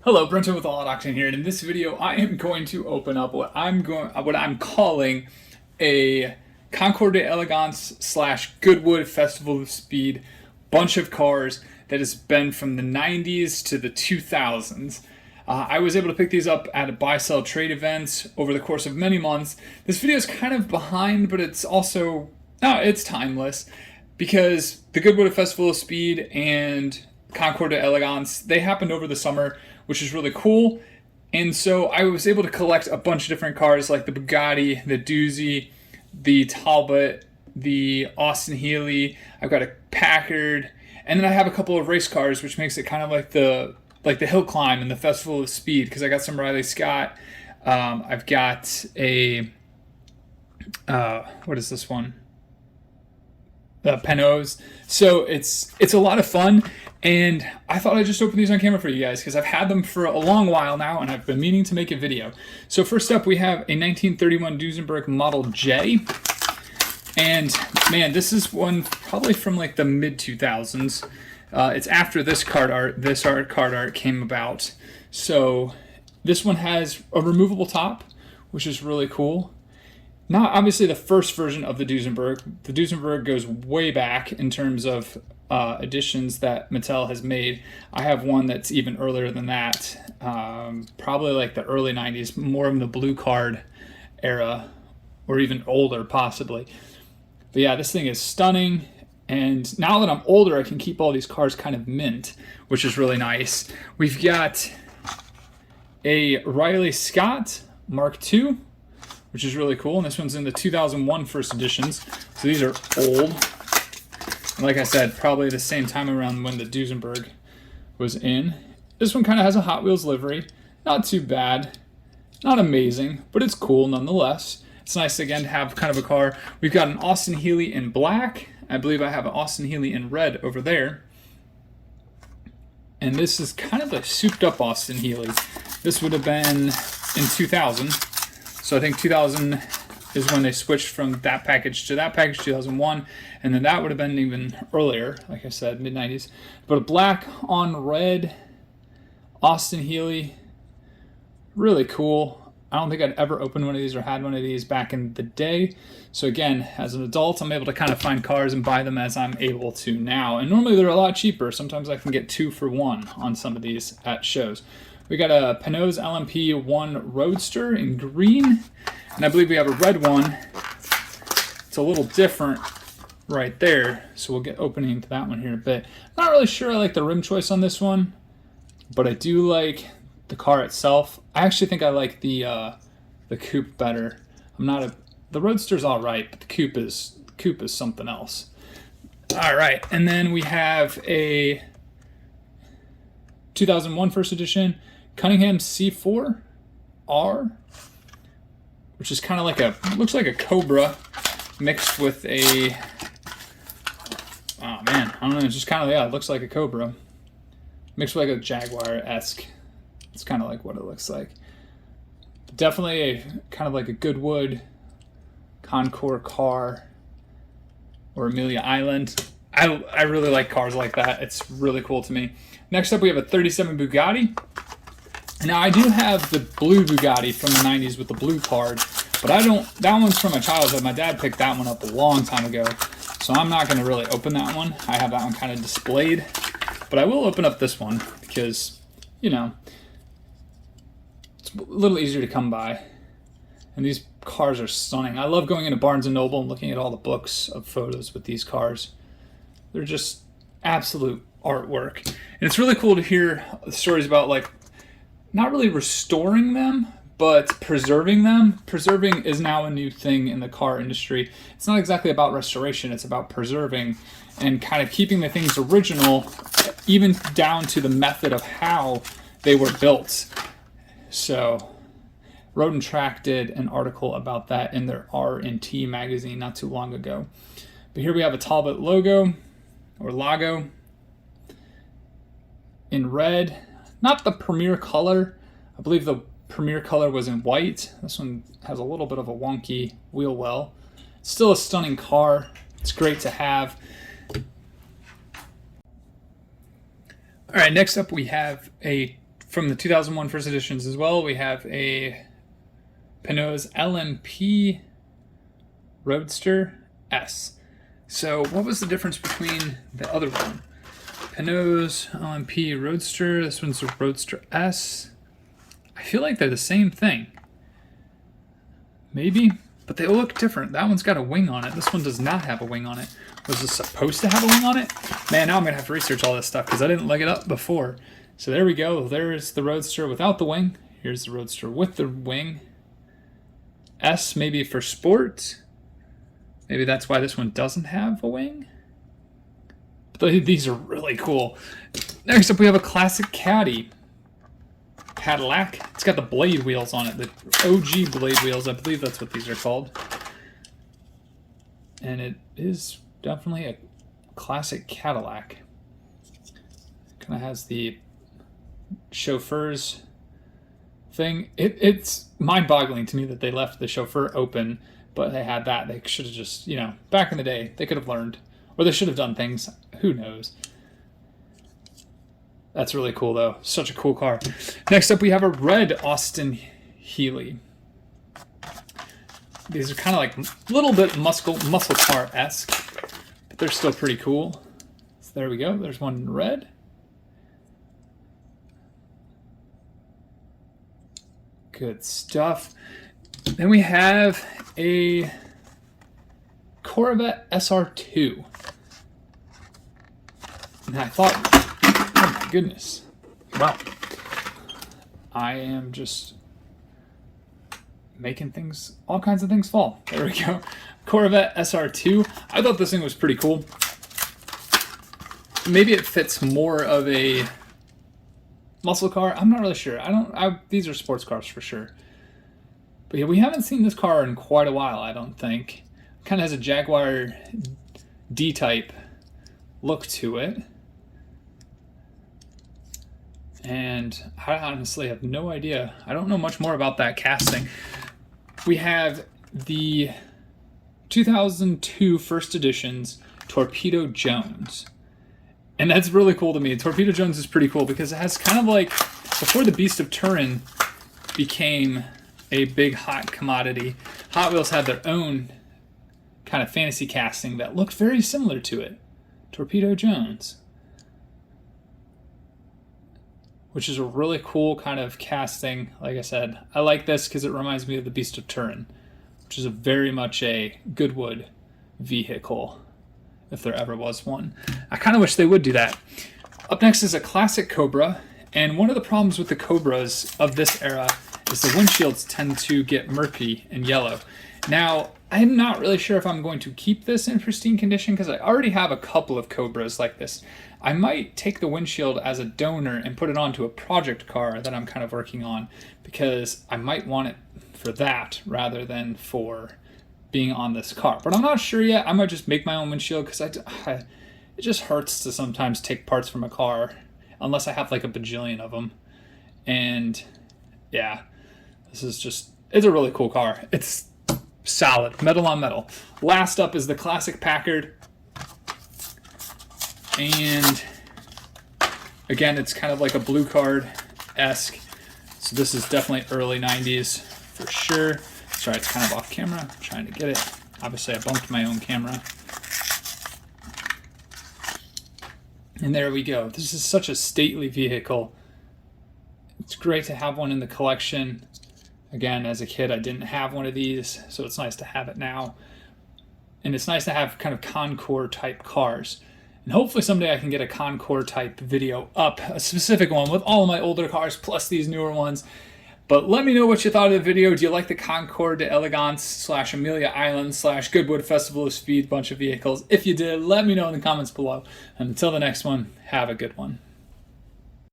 Hello, Brenton with All Octane here, and in this video I am going to open up what I'm calling a Concours de Elegance / Goodwood Festival of Speed bunch of cars that has been from the 90s to the 2000s. I was able to pick these up at buy-sell trade events over the course of many months. This video is kind of behind, but it's also, it's timeless, because the Goodwood Festival of Speed and Concours de Elegance, they happened over the summer, which is really cool. And so I was able to collect a bunch of different cars like the Bugatti, the Doozy, the Talbot, the Austin Healey. I've got a Packard, and then I have a couple of race cars, which makes it kind of like the hill climb and the Festival of Speed, because I got some Riley Scott. I've got a what is this one? Pinos. So it's a lot of fun, and I thought I'd just open these on camera for you guys because I've had them for a long while now and I've been meaning to make a video. So first up we have a 1931 Duesenberg Model J, and man, this is one probably from like the mid 2000s. It's after this card art came about. So this one has a removable top, which is really cool. Not obviously the first version of the Duesenberg. The Duesenberg goes way back in terms of editions that Mattel has made. I have one that's even earlier than that, probably like the early 90s, more of the blue card era, or even older possibly. But yeah, this thing is stunning, and now that I'm older, I can keep all these cars kind of mint, which is really nice. We've got a Riley Scott Mark II, which is really cool, and this one's in the 2001 first editions, so these are old. And like I said, probably the same time around when the Duesenberg was in. This one kind of has a Hot Wheels livery. Not too bad, not amazing, but it's cool nonetheless. It's nice again to have kind of a car. We've got an Austin Healey in black. I believe I have an Austin Healey in red over there. And this is kind of a souped up Austin Healey. This would have been in 2000. So I think 2000 is when they switched from that package to that package, 2001, and then that would have been even earlier, like I said, mid-90s. But a black on red Austin Healey, really cool. I don't think I'd ever opened one of these or had one of these back in the day. So again, as an adult, I'm able to kind of find cars and buy them as I'm able to now. And normally they're a lot cheaper. Sometimes I can get 2 for 1 on some of these at shows. We got a Pinos Lmp Roadster in green, and I believe we have a red one. It's a little different right there, so we'll get opening into that one here in a bit. Not really sure I like the rim choice on this one, but I do like the car itself. I actually think I like the coupe better. The Roadster's all right, but the coupe is something else. All right, and then we have a 2001 first edition Cunningham C4R, which is kind of like looks like a Cobra mixed with a, oh man, I don't know, it's just kind of, yeah, it looks like a Cobra mixed with like a Jaguar-esque. It's kind of like what it looks like. Definitely a kind of like a Goodwood Concours car, or Amelia Island. I really like cars like that. It's really cool to me. Next up we have a 37 Bugatti. Now I do have the blue Bugatti from the 90s with the blue card, but that one's from my childhood. My dad picked that one up a long time ago, so I'm not going to really open that one. I have that one kind of displayed, but I will open up this one because, you know, it's a little easier to come by. And these cars are stunning. I love going into Barnes & Noble and looking at all the books of photos with these cars. They're just absolute artwork. And it's really cool to hear stories about, like, not really restoring them, but preserving them. Preserving is now a new thing in the car industry. It's not exactly about restoration, it's about preserving and kind of keeping the things original, even down to the method of how they were built. So Road and Track did an article about that in their R&T magazine not too long ago. But here we have a Talbot logo, or Lago, in red. Not the premier color. I believe the premier color was in white. This one has a little bit of a wonky wheel well. Still a stunning car. It's great to have. All right, next up we have from the 2001 first editions as well, we have a Pinos Lmp Roadster S. So what was the difference between the other one? Pinos Lmp Roadster, this one's a Roadster S. I feel like they're the same thing. Maybe, but they look different. That one's got a wing on it. This one does not have a wing on it. Was this supposed to have a wing on it? Man, now I'm going to have to research all this stuff because I didn't look it up before. So there we go. There's the Roadster without the wing. Here's the Roadster with the wing. S maybe for sport. Maybe that's why this one doesn't have a wing. But these are really cool. Next up we have a classic Caddy. Cadillac. It's got the blade wheels on it. The OG blade wheels. I believe that's what these are called. And it is definitely a classic Cadillac. Kind of has the chauffeur's thing. It's mind-boggling to me that they left the chauffeur open, but they had that. They should have just, you know, back in the day, they could have learned. Or they should have done things. Who knows? That's really cool, though. Such a cool car. Next up, we have a red Austin Healey. These are kind of like a little bit muscle car-esque, but they're still pretty cool. So there we go. There's one in red. Good stuff. Then we have a Corvette SR2. And I thought, oh my goodness. Wow. I am just making things, all kinds of things fall. There we go. Corvette SR2. I thought this thing was pretty cool. Maybe it fits more of a muscle car. I'm not really sure. These are sports cars for sure. But yeah, we haven't seen this car in quite a while, I don't think. Kind of has a Jaguar D-type look to it. And I honestly have no idea. I don't know much more about that casting. We have the 2002 first edition's Torpedo Jones. And that's really cool to me. Torpedo Jones is pretty cool because it has kind of like, before the Beast of Turin became a big hot commodity, Hot Wheels had their own kind of fantasy casting that looked very similar to it. Torpedo Jones. Which is a really cool kind of casting. Like I said, I like this because it reminds me of the Beast of Turin, which is very much a Goodwood vehicle, if there ever was one. I kind of wish they would do that. Up next is a classic Cobra, and one of the problems with the Cobras of this era is the windshields tend to get murky and yellow. Now, I'm not really sure if I'm going to keep this in pristine condition because I already have a couple of Cobras like this. I might take the windshield as a donor and put it onto a project car that I'm kind of working on because I might want it for that rather than for being on this car. But I'm not sure yet. I might just make my own windshield because it just hurts to sometimes take parts from a car unless I have like a bajillion of them. And yeah, this is just, it's a really cool car. It's solid, metal on metal. Last up is the classic Packard. And again, it's kind of like a blue card-esque. So this is definitely early 90s for sure. Sorry, it's kind of off camera. I'm trying to get it. Obviously, I bumped my own camera. And there we go. This is such a stately vehicle. It's great to have one in the collection. Again, as a kid, I didn't have one of these, so it's nice to have it now. And it's nice to have kind of Concours type cars. And hopefully someday I can get a Concours type video up, a specific one with all of my older cars plus these newer ones. But let me know what you thought of the video. Do you like the Concours de Elegance / Amelia Island / Goodwood Festival of Speed bunch of vehicles? If you did, let me know in the comments below. And until the next one, have a good one.